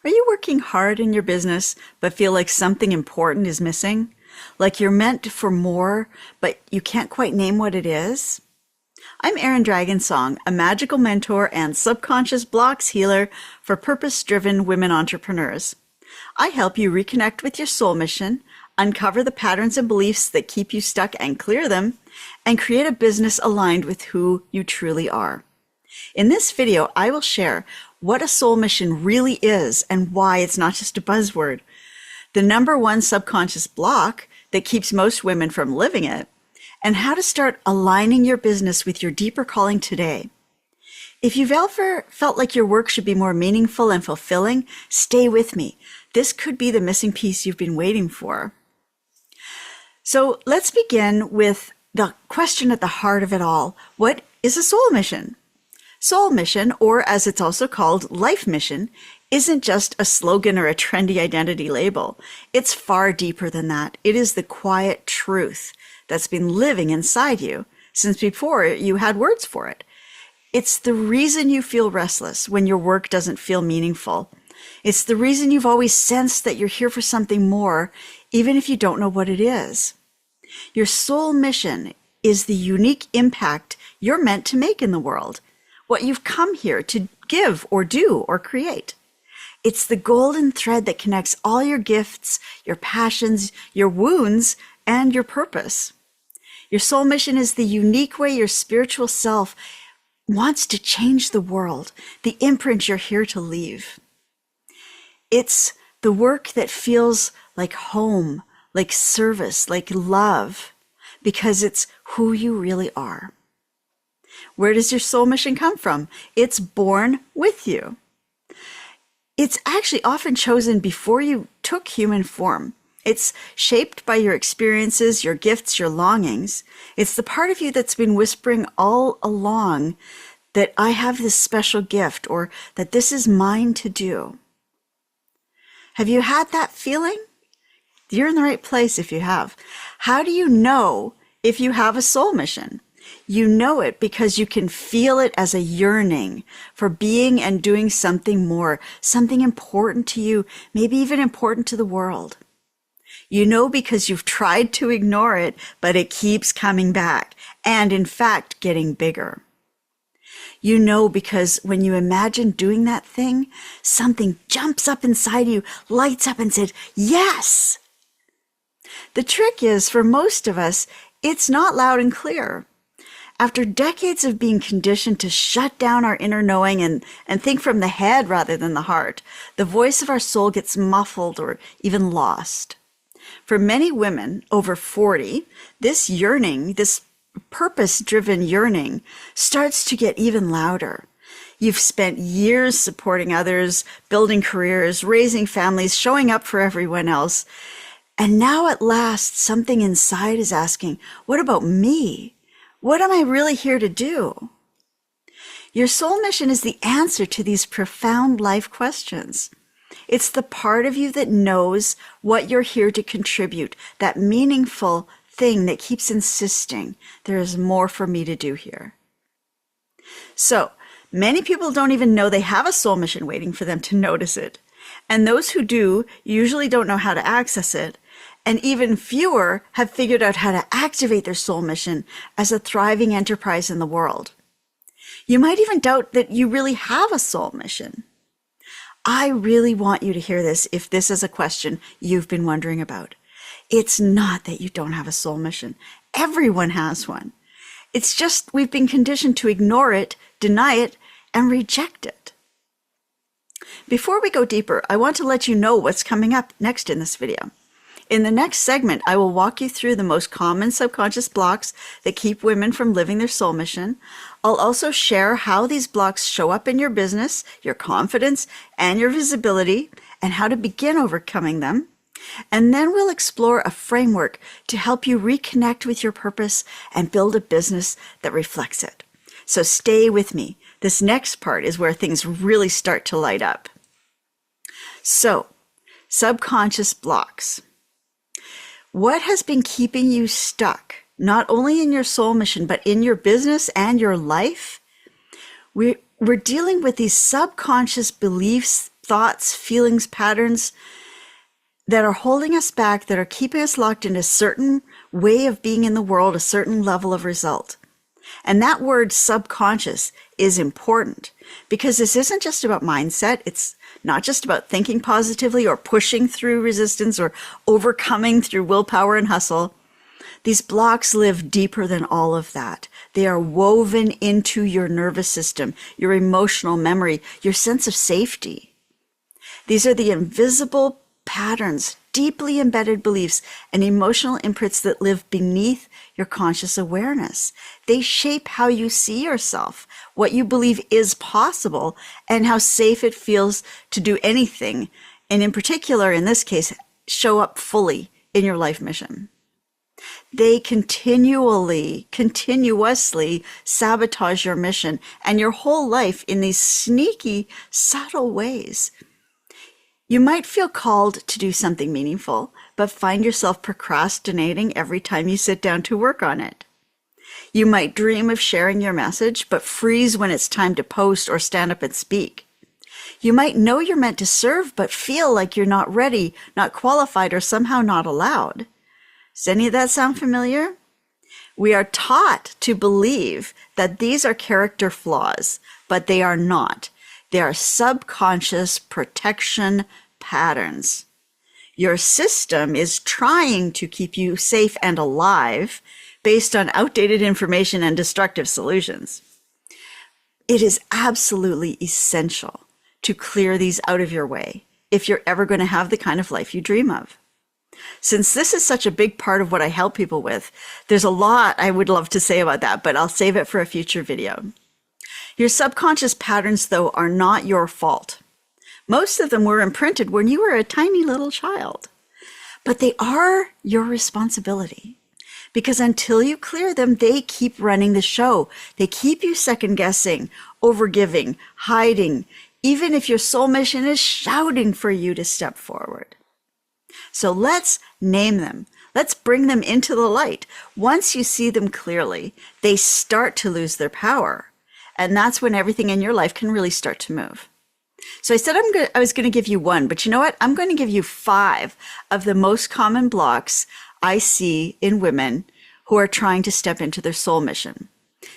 Are you working hard in your business but feel like something important is missing? Like you're meant for more, but you can't quite name what it is? I'm Erin Dragonsong, a magical mentor and subconscious blocks healer for purpose-driven women entrepreneurs. I help you reconnect with your soul mission, uncover the patterns and beliefs that keep you stuck and clear them, and create a business aligned with who you truly are. In this video, I will share what a soul mission really is and why it's not just a buzzword, the number one subconscious block that keeps most women from living it, and how to start aligning your business with your deeper calling today. If you've ever felt like your work should be more meaningful and fulfilling, stay with me. This could be the missing piece you've been waiting for. So let's begin with the question at the heart of it all. What is a soul mission? Soul mission, or as it's also called, life mission, isn't just a slogan or a trendy identity label. It's far deeper than that. It is the quiet truth that's been living inside you since before you had words for it. It's the reason you feel restless when your work doesn't feel meaningful. It's the reason you've always sensed that you're here for something more, even if you don't know what it is. Your soul mission is the unique impact you're meant to make in the world, what you've come here to give or do or create. It's the golden thread that connects all your gifts, your passions, your wounds, and your purpose. Your soul mission is the unique way your spiritual self wants to change the world, the imprint you're here to leave. It's the work that feels like home, like service, like love, because it's who you really are. Where does your soul mission come from? It's born with you. It's actually often chosen before you took human form. It's shaped by your experiences, your gifts, your longings. It's the part of you that's been whispering all along that I have this special gift, or that this is mine to do. Have you had that feeling? You're in the right place if you have. How do you know if you have a soul mission? You know it because you can feel it as a yearning for being and doing something more, something important to you, maybe even important to the world. You know because you've tried to ignore it, but it keeps coming back and, in fact, getting bigger. You know because when you imagine doing that thing, something jumps up inside you, lights up and says, yes! The trick is, for most of us, it's not loud and clear. After decades of being conditioned to shut down our inner knowing and think from the head rather than the heart, the voice of our soul gets muffled or even lost. For many women over 40, this yearning, this purpose-driven yearning, starts to get even louder. You've spent years supporting others, building careers, raising families, showing up for everyone else. And now at last, something inside is asking, what about me? What am I really here to do? Your soul mission is the answer to these profound life questions. It's the part of you that knows what you're here to contribute, that meaningful thing that keeps insisting, there is more for me to do here. So, many people don't even know they have a soul mission waiting for them to notice it. And those who do usually don't know how to access it. And even fewer have figured out how to activate their soul mission as a thriving enterprise in the world. You might even doubt that you really have a soul mission. I really want you to hear this if this is a question you've been wondering about. It's not that you don't have a soul mission. Everyone has one. It's just we've been conditioned to ignore it, deny it, and reject it. Before we go deeper, I want to let you know what's coming up next in this video. In the next segment, I will walk you through the most common subconscious blocks that keep women from living their soul mission. I'll also share how these blocks show up in your business, your confidence, and your visibility, and how to begin overcoming them. And then we'll explore a framework to help you reconnect with your purpose and build a business that reflects it. So stay with me. This next part is where things really start to light up. So, subconscious blocks. What has been keeping you stuck, not only in your soul mission, but in your business and your life? We're dealing with these subconscious beliefs thoughts, feelings, patterns that are holding us back, that are keeping us locked in a certain way of being in the world, a certain level of result. And that word subconscious is important because this isn't just about mindset. It's not just about thinking positively or pushing through resistance or overcoming through willpower and hustle. These blocks live deeper than all of that. They are woven into your nervous system, your emotional memory, your sense of safety. These are the invisible patterns, deeply embedded beliefs, and emotional imprints that live beneath your conscious awareness. They shape how you see yourself, what you believe is possible, and how safe it feels to do anything, and in particular, in this case, show up fully in your life mission. They continuously sabotage your mission and your whole life in these sneaky, subtle ways. You might feel called to do something meaningful, but find yourself procrastinating every time you sit down to work on it. You might dream of sharing your message, but freeze when it's time to post or stand up and speak. You might know you're meant to serve, but feel like you're not ready, not qualified, or somehow not allowed. Does any of that sound familiar? We are taught to believe that these are character flaws, but they are not. They are subconscious protection patterns. Your system is trying to keep you safe and alive based on outdated information and destructive solutions. It is absolutely essential to clear these out of your way if you're ever going to have the kind of life you dream of. Since this is such a big part of what I help people with, there's a lot I would love to say about that, but I'll save it for a future video. Your subconscious patterns, though, are not your fault. Most of them were imprinted when you were a tiny little child. But they are your responsibility. Because until you clear them, they keep running the show. They keep you second-guessing, overgiving, hiding, even if your soul mission is shouting for you to step forward. So let's name them. Let's bring them into the light. Once you see them clearly, they start to lose their power. And that's when everything in your life can really start to move. So I said I was going to give you one, but you know what? I'm going to give you 5 of the most common blocks I see in women who are trying to step into their soul mission.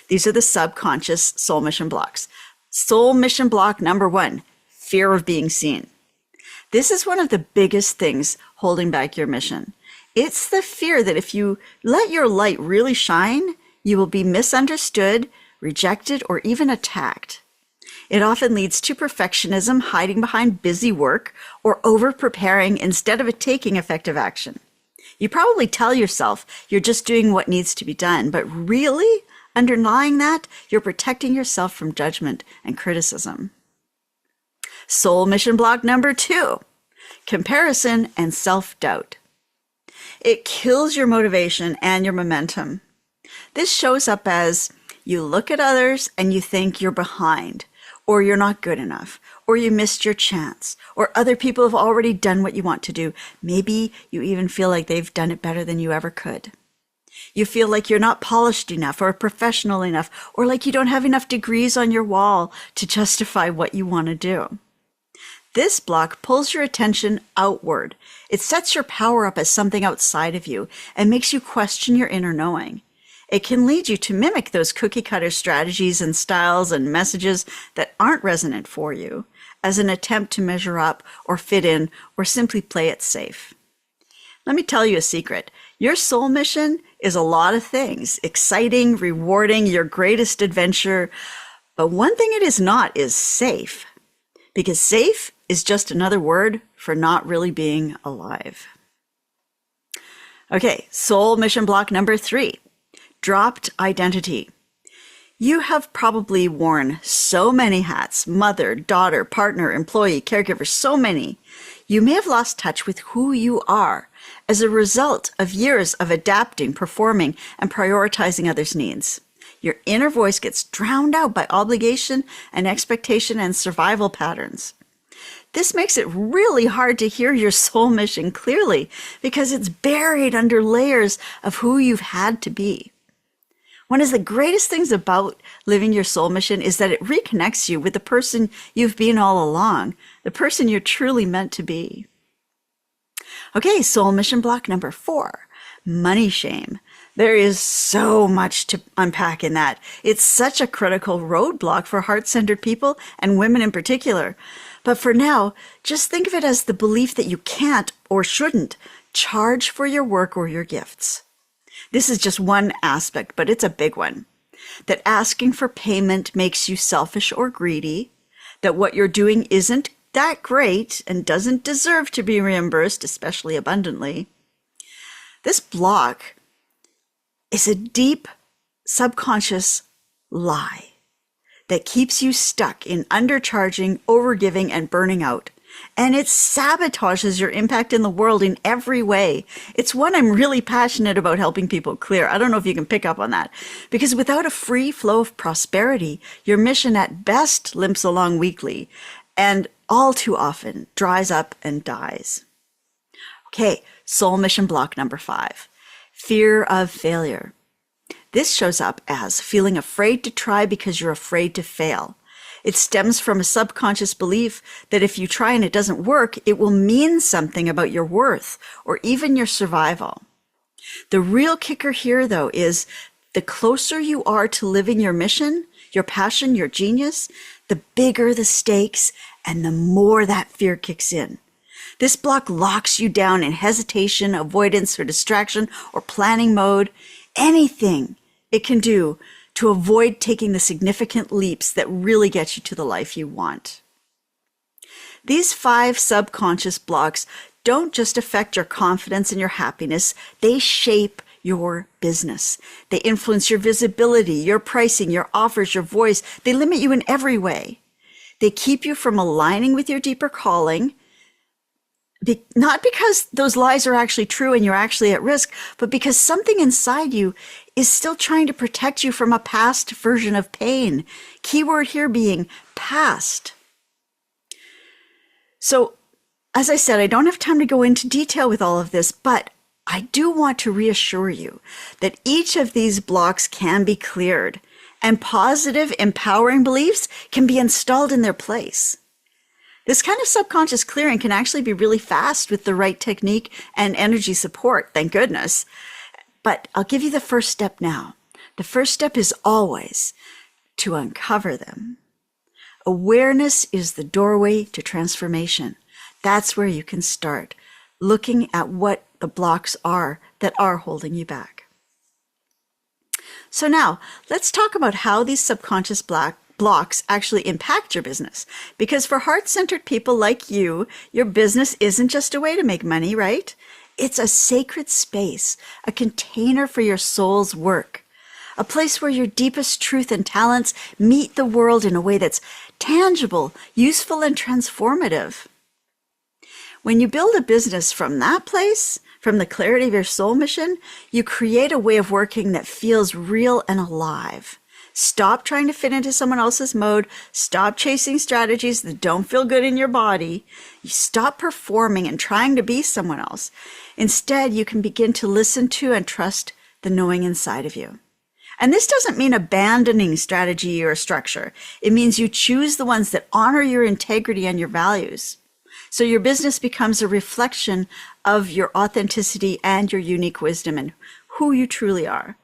These are the subconscious soul mission blocks. Soul mission block number 1, fear of being seen. This is one of the biggest things holding back your mission. It's the fear that if you let your light really shine, you will be misunderstood, rejected, or even attacked. It often leads to perfectionism, hiding behind busy work, or over-preparing instead of taking effective action. You probably tell yourself you're just doing what needs to be done, but really, underlying that, you're protecting yourself from judgment and criticism. Soul mission block number 2, comparison and self-doubt. It kills your motivation and your momentum. This shows up as you look at others and you think you're behind, or you're not good enough, or you missed your chance, or other people have already done what you want to do. Maybe you even feel like they've done it better than you ever could. You feel like you're not polished enough or professional enough, or like you don't have enough degrees on your wall to justify what you want to do. This block pulls your attention outward. It sets your power up as something outside of you and makes you question your inner knowing. It can lead you to mimic those cookie-cutter strategies and styles and messages that aren't resonant for you as an attempt to measure up or fit in or simply play it safe. Let me tell you a secret. Your soul mission is a lot of things, exciting, rewarding, your greatest adventure. But one thing it is not is safe, because safe is just another word for not really being alive. Okay, soul mission block number 3. Dropped identity. You have probably worn so many hats: mother, daughter, partner, employee, caregiver, so many. You may have lost touch with who you are as a result of years of adapting, performing, and prioritizing others' needs. Your inner voice gets drowned out by obligation and expectation and survival patterns. This makes it really hard to hear your soul mission clearly because it's buried under layers of who you've had to be. One of the greatest things about living your soul mission is that it reconnects you with the person you've been all along, the person you're truly meant to be. Okay, soul mission block number 4, money shame. There is so much to unpack in that. It's such a critical roadblock for heart-centered people and women in particular. But for now, just think of it as the belief that you can't or shouldn't charge for your work or your gifts. This is just one aspect, but it's a big one. That asking for payment makes you selfish or greedy, that what you're doing isn't that great and doesn't deserve to be reimbursed, especially abundantly. This block is a deep subconscious lie that keeps you stuck in undercharging, overgiving, and burning out. And it sabotages your impact in the world in every way. It's one I'm really passionate about helping people clear. I don't know if you can pick up on that. Because without a free flow of prosperity, your mission at best limps along weakly and all too often dries up and dies. Okay, soul mission block number 5, fear of failure. This shows up as feeling afraid to try because you're afraid to fail. It stems from a subconscious belief that if you try and it doesn't work, it will mean something about your worth or even your survival. The real kicker here, though, is the closer you are to living your mission, your passion, your genius, the bigger the stakes and the more that fear kicks in. This block locks you down in hesitation, avoidance, or distraction, or planning mode. Anything it can do to avoid taking the significant leaps that really get you to the life you want. These 5 subconscious blocks don't just affect your confidence and your happiness, they shape your business. They influence your visibility, your pricing, your offers, your voice. They limit you in every way. They keep you from aligning with your deeper calling, not because those lies are actually true and you're actually at risk, but because something inside you is still trying to protect you from a past version of pain. Keyword here being past. So, as I said, I don't have time to go into detail with all of this, but I do want to reassure you that each of these blocks can be cleared and positive, empowering beliefs can be installed in their place. This kind of subconscious clearing can actually be really fast with the right technique and energy support, thank goodness. But I'll give you the first step now. The first step is always to uncover them. Awareness is the doorway to transformation. That's where you can start, looking at what the blocks are that are holding you back. So now, let's talk about how these subconscious blocks actually impact your business. Because for heart-centered people like you, your business isn't just a way to make money, right? It's a sacred space, a container for your soul's work, a place where your deepest truth and talents meet the world in a way that's tangible, useful, and transformative. When you build a business from that place, from the clarity of your soul mission, you create a way of working that feels real and alive. Stop trying to fit into someone else's mode. Stop chasing strategies that don't feel good in your body. You stop performing and trying to be someone else. Instead, you can begin to listen to and trust the knowing inside of you. And this doesn't mean abandoning strategy or structure. It means you choose the ones that honor your integrity and your values. So your business becomes a reflection of your authenticity and your unique wisdom and who you truly are.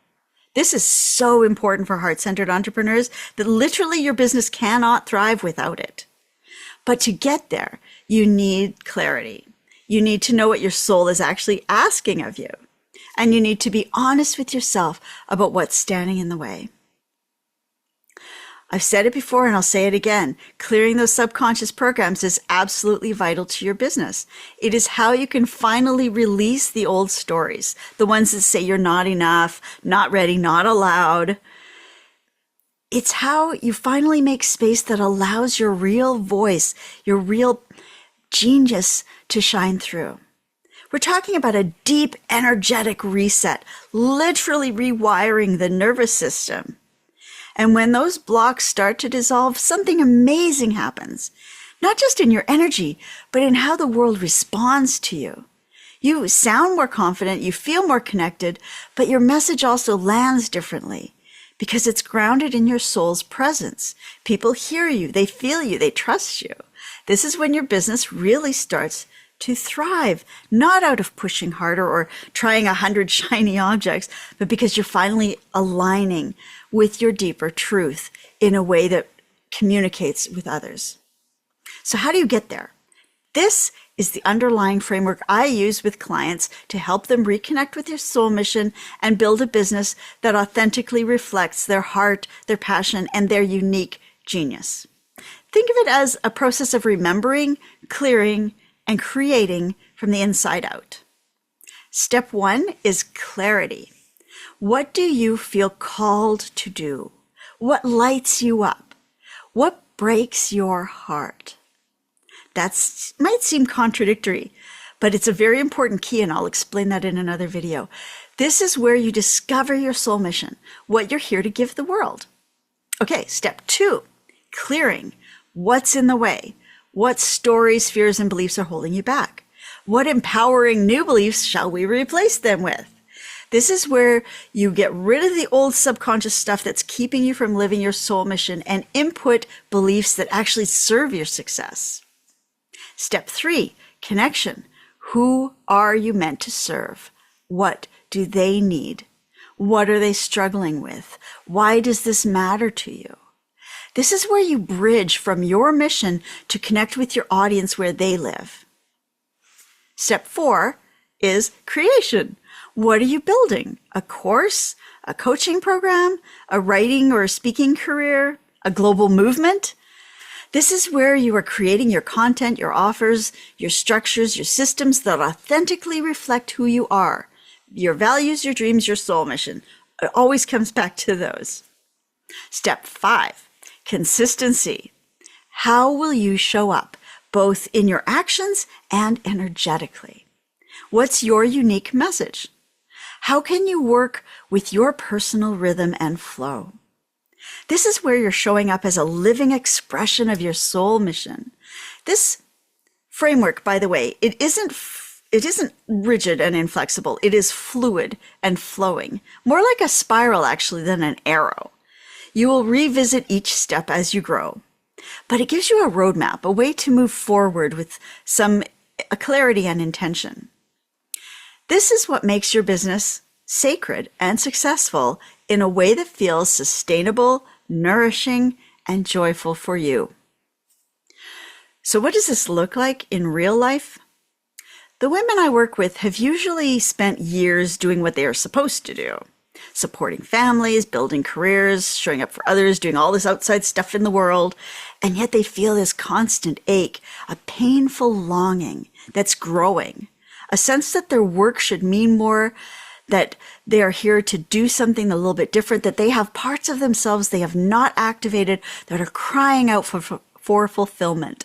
This is so important for heart-centered entrepreneurs that literally your business cannot thrive without it. But to get there, you need clarity. You need to know what your soul is actually asking of you. And you need to be honest with yourself about what's standing in the way. I've said it before and I'll say it again. Clearing those subconscious programs is absolutely vital to your business. It is how you can finally release the old stories, the ones that say you're not enough, not ready, not allowed. It's how you finally make space that allows your real voice, your real genius to shine through. We're talking about a deep, energetic reset, literally rewiring the nervous system. And when those blocks start to dissolve, something amazing happens. Not just in your energy, but in how the world responds to you. You sound more confident, you feel more connected, but your message also lands differently. because it's grounded in your soul's presence. People hear you, they feel you, they trust you. This is when your business really starts to thrive, not out of pushing harder or trying 100 shiny objects, but because you're finally aligning with your deeper truth in a way that communicates with others. So how do you get there? This is the underlying framework I use with clients to help them reconnect with their soul mission and build a business that authentically reflects their heart, their passion, and their unique genius. Think of it as a process of remembering, clearing, and creating from the inside out. Step 1 is clarity. What do you feel called to do? What lights you up? What breaks your heart? That might seem contradictory, but it's a very important key, and I'll explain that in another video. This is where you discover your soul mission, what you're here to give the world. Okay, step 2, clearing. What's in the way? What stories, fears, and beliefs are holding you back? What empowering new beliefs shall we replace them with? This is where you get rid of the old subconscious stuff that's keeping you from living your soul mission and input beliefs that actually serve your success. Step 3, connection. Who are you meant to serve? What do they need? What are they struggling with? Why does this matter to you? This is where you bridge from your mission to connect with your audience where they live. Step 4 is creation. What are you building? A course, a coaching program, a writing or speaking career, a global movement? This is where you are creating your content, your offers, your structures, your systems that authentically reflect who you are, your values, your dreams, your soul mission. It always comes back to those. Step 5. Consistency. How will you show up, both in your actions and energetically? What's your unique message? How can you work with your personal rhythm and flow? This is where you're showing up as a living expression of your soul mission. This framework, by the way, it isn't rigid and inflexible. It is fluid and flowing, more like a spiral actually than an arrow. You will revisit each step as you grow, but it gives you a roadmap, a way to move forward with some clarity and intention. This is what makes your business sacred and successful in a way that feels sustainable, nourishing, and joyful for you. So what does this look like in real life? The women I work with have usually spent years doing what they are supposed to do. Supporting families, building careers, showing up for others, doing all this outside stuff in the world. And yet they feel this constant ache, a painful longing that's growing, a sense that their work should mean more, that they are here to do something a little bit different, that they have parts of themselves they have not activated that are crying out for fulfillment.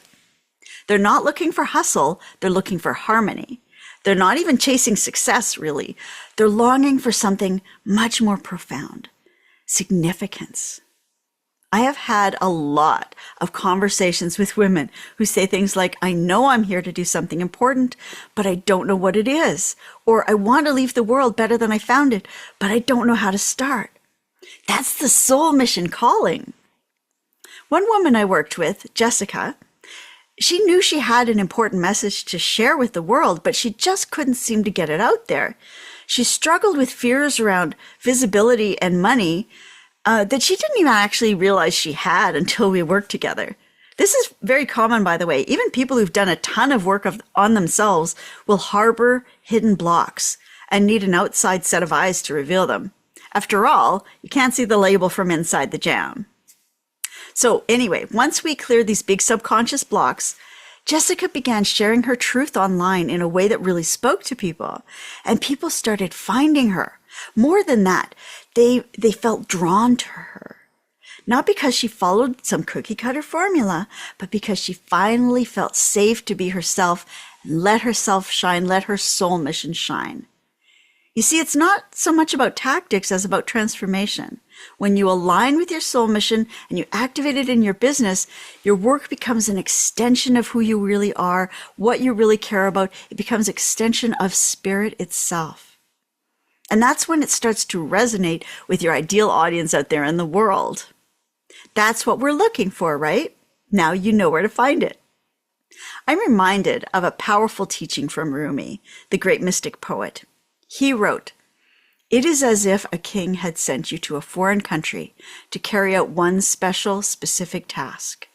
They're not looking for hustle, they're looking for harmony. They're not even chasing success, really. They're longing for something much more profound, significance. I have had a lot of conversations with women who say things like, I know I'm here to do something important, but I don't know what it is. Or I want to leave the world better than I found it, but I don't know how to start. That's the soul mission calling. One woman I worked with, Jessica, she knew she had an important message to share with the world, but she just couldn't seem to get it out there. She struggled with fears around visibility and money that she didn't even actually realize she had until we worked together. This is very common, by the way. Even people who've done a ton of work on themselves will harbor hidden blocks and need an outside set of eyes to reveal them. After all, you can't see the label from inside the jam. So anyway, once we cleared these big subconscious blocks, Jessica began sharing her truth online in a way that really spoke to people, and people started finding her. More than that, they felt drawn to her. Not because she followed some cookie cutter formula, but because she finally felt safe to be herself and let herself shine, let her soul mission shine. You see, it's not so much about tactics as about transformation. When you align with your soul mission and you activate it in your business, your work becomes an extension of who you really are, what you really care about. It becomes an extension of spirit itself. And that's when it starts to resonate with your ideal audience out there in the world. That's what we're looking for, right? Now you know where to find it. I'm reminded of a powerful teaching from Rumi, the great mystic poet. He wrote, "It is as if a king had sent you to a foreign country to carry out one special, specific task.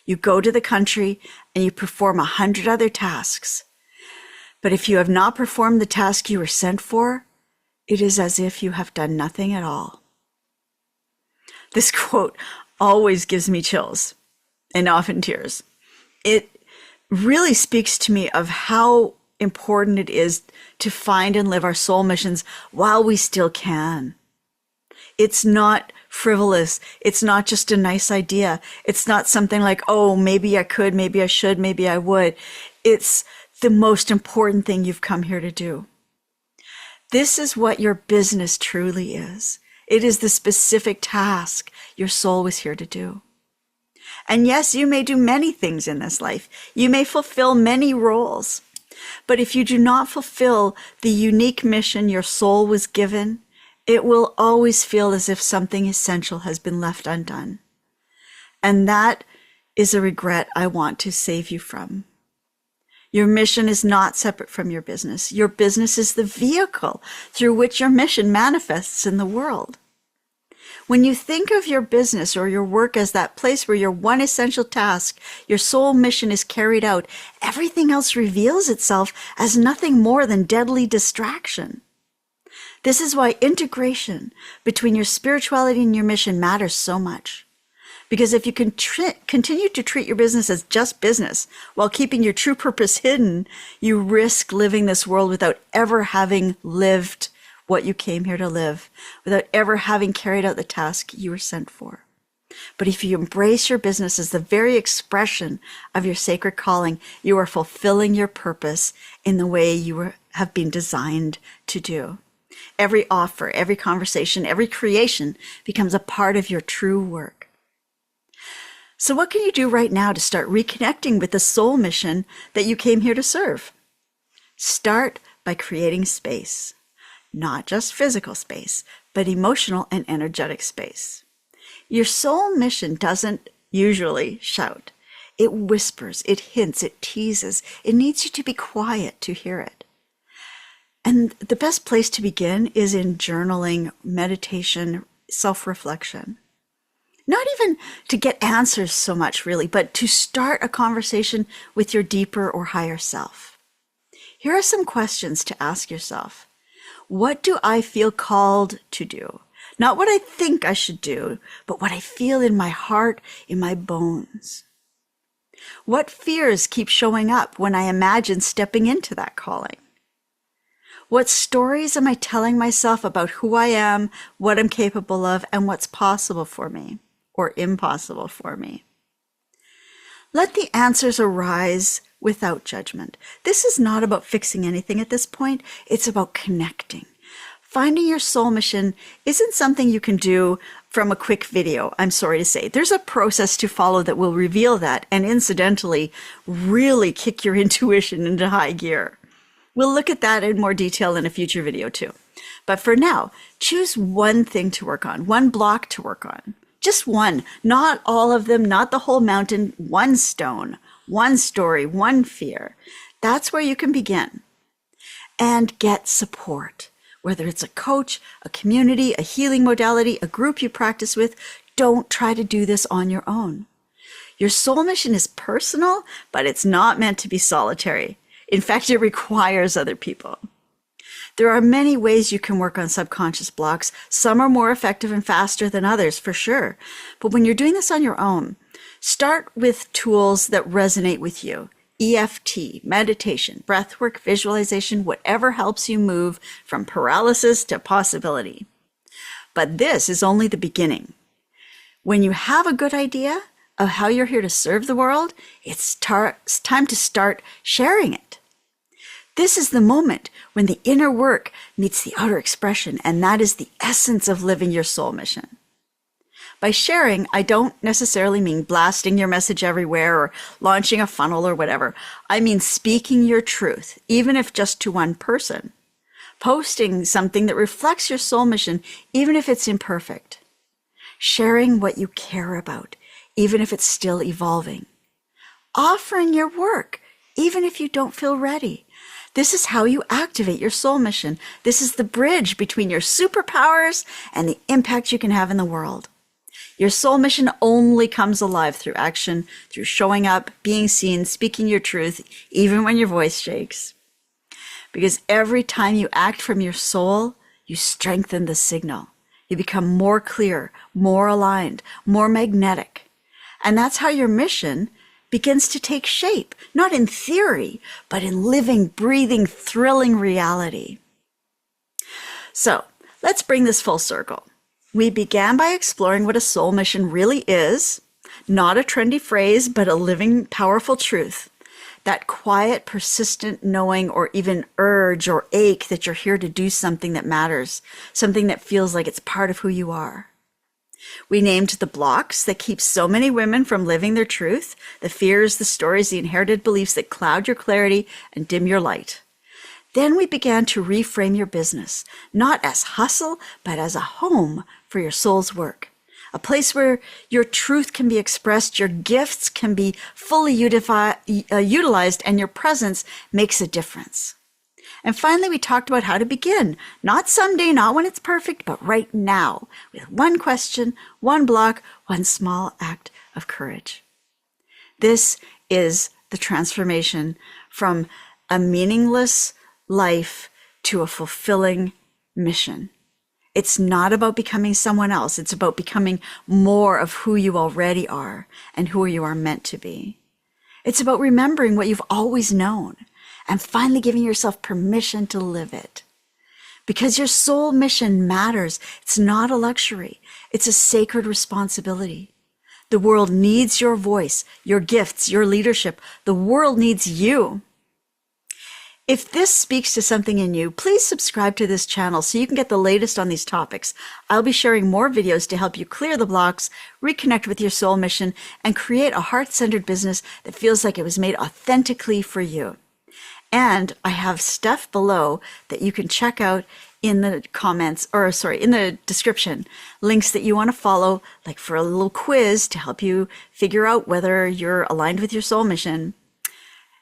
You go to the country and you perform 100 other tasks. But if you have not performed the task you were sent for, it is as if you have done nothing at all." This quote always gives me chills and often tears. It really speaks to me of how important it is to find and live our soul missions while we still can. It's not frivolous. It's not just a nice idea. It's not something like, oh, maybe I could, maybe I should, maybe I would. It's the most important thing you've come here to do. This is what your business truly is. It is the specific task your soul was here to do. And yes, you may do many things in this life. You may fulfill many roles. But if you do not fulfill the unique mission your soul was given, it will always feel as if something essential has been left undone. And that is a regret I want to save you from. Your mission is not separate from your business. Your business is the vehicle through which your mission manifests in the world. When you think of your business or your work as that place where your one essential task, your soul mission is carried out, everything else reveals itself as nothing more than deadly distraction. This is why integration between your spirituality and your mission matters so much. Because if you can continue to treat your business as just business while keeping your true purpose hidden, you risk living this world without ever having lived what you came here to live, without ever having carried out the task you were sent for. But if you embrace your business as the very expression of your sacred calling, you are fulfilling your purpose in the way you have been designed to do. Every offer, every conversation, every creation becomes a part of your true work. So what can you do right now to start reconnecting with the soul mission that you came here to serve? Start by creating space. Not just physical space, but emotional and energetic space. Your soul mission doesn't usually shout. It whispers, it hints, it teases. It needs you to be quiet to hear it. And the best place to begin is in journaling, meditation, self-reflection. Not even to get answers so much really, but to start a conversation with your deeper or higher self. Here are some questions to ask yourself. What do I feel called to do? Not what I think I should do, but what I feel in my heart, in my bones. What fears keep showing up when I imagine stepping into that calling? What stories am I telling myself about who I am, what I'm capable of, and what's possible for me or impossible for me? Let the answers arise without judgment. This is not about fixing anything at this point. It's about connecting. Finding your soul mission isn't something you can do from a quick video, I'm sorry to say. There's a process to follow that will reveal that and incidentally really kick your intuition into high gear. We'll look at that in more detail in a future video too. But for now, choose one thing to work on, one block to work on. Just one, not all of them, not the whole mountain, one stone, one story, one fear. That's where you can begin. And get support. Whether it's a coach, a community, a healing modality, a group you practice with, don't try to do this on your own. Your soul mission is personal, but it's not meant to be solitary. In fact, it requires other people. There are many ways you can work on subconscious blocks. Some are more effective and faster than others, for sure. But when you're doing this on your own, start with tools that resonate with you. EFT, meditation, breathwork, visualization, whatever helps you move from paralysis to possibility. But this is only the beginning. When you have a good idea of how you're here to serve the world, it's time to start sharing it. This is the moment when the inner work meets the outer expression, and that is the essence of living your soul mission. By sharing, I don't necessarily mean blasting your message everywhere or launching a funnel or whatever. I mean speaking your truth, even if just to one person. posting something that reflects your soul mission, even if it's imperfect, sharing what you care about, even if it's still evolving, offering your work, even if you don't feel ready. This is how you activate your soul mission. This is the bridge between your superpowers and the impact you can have in the world. Your soul mission only comes alive through action, through showing up, being seen, speaking your truth, even when your voice shakes. Because every time you act from your soul, you strengthen the signal. You become more clear, more aligned, more magnetic. And that's how your mission begins to take shape, not in theory, but in living, breathing, thrilling reality. So let's bring this full circle. We began by exploring what a soul mission really is, not a trendy phrase, but a living, powerful truth. That quiet, persistent knowing or even urge or ache that you're here to do something that matters, something that feels like it's part of who you are. We named the blocks that keep so many women from living their truth, the fears, the stories, the inherited beliefs that cloud your clarity and dim your light. Then we began to reframe your business, not as hustle, but as a home for your soul's work. A place where your truth can be expressed, your gifts can be fully utilized, and your presence makes a difference. And finally, we talked about how to begin. Not someday, not when it's perfect, but right now, with one question, one block, one small act of courage. This is the transformation from a meaningless life to a fulfilling mission. It's not about becoming someone else. It's about becoming more of who you already are and who you are meant to be. It's about remembering what you've always known and finally giving yourself permission to live it. Because your soul mission matters. It's not a luxury. It's a sacred responsibility. The world needs your voice, your gifts, your leadership. The world needs you. If this speaks to something in you, please subscribe to this channel so you can get the latest on these topics. I'll be sharing more videos to help you clear the blocks, reconnect with your soul mission, and create a heart-centered business that feels like it was made authentically for you. And I have stuff below that you can check out in the comments, in the description, links that you want to follow, like for a little quiz to help you figure out whether you're aligned with your soul mission.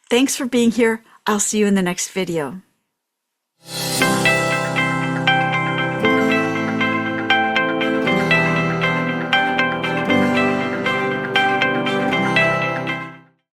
Thanks for being here. I'll see you in the next video.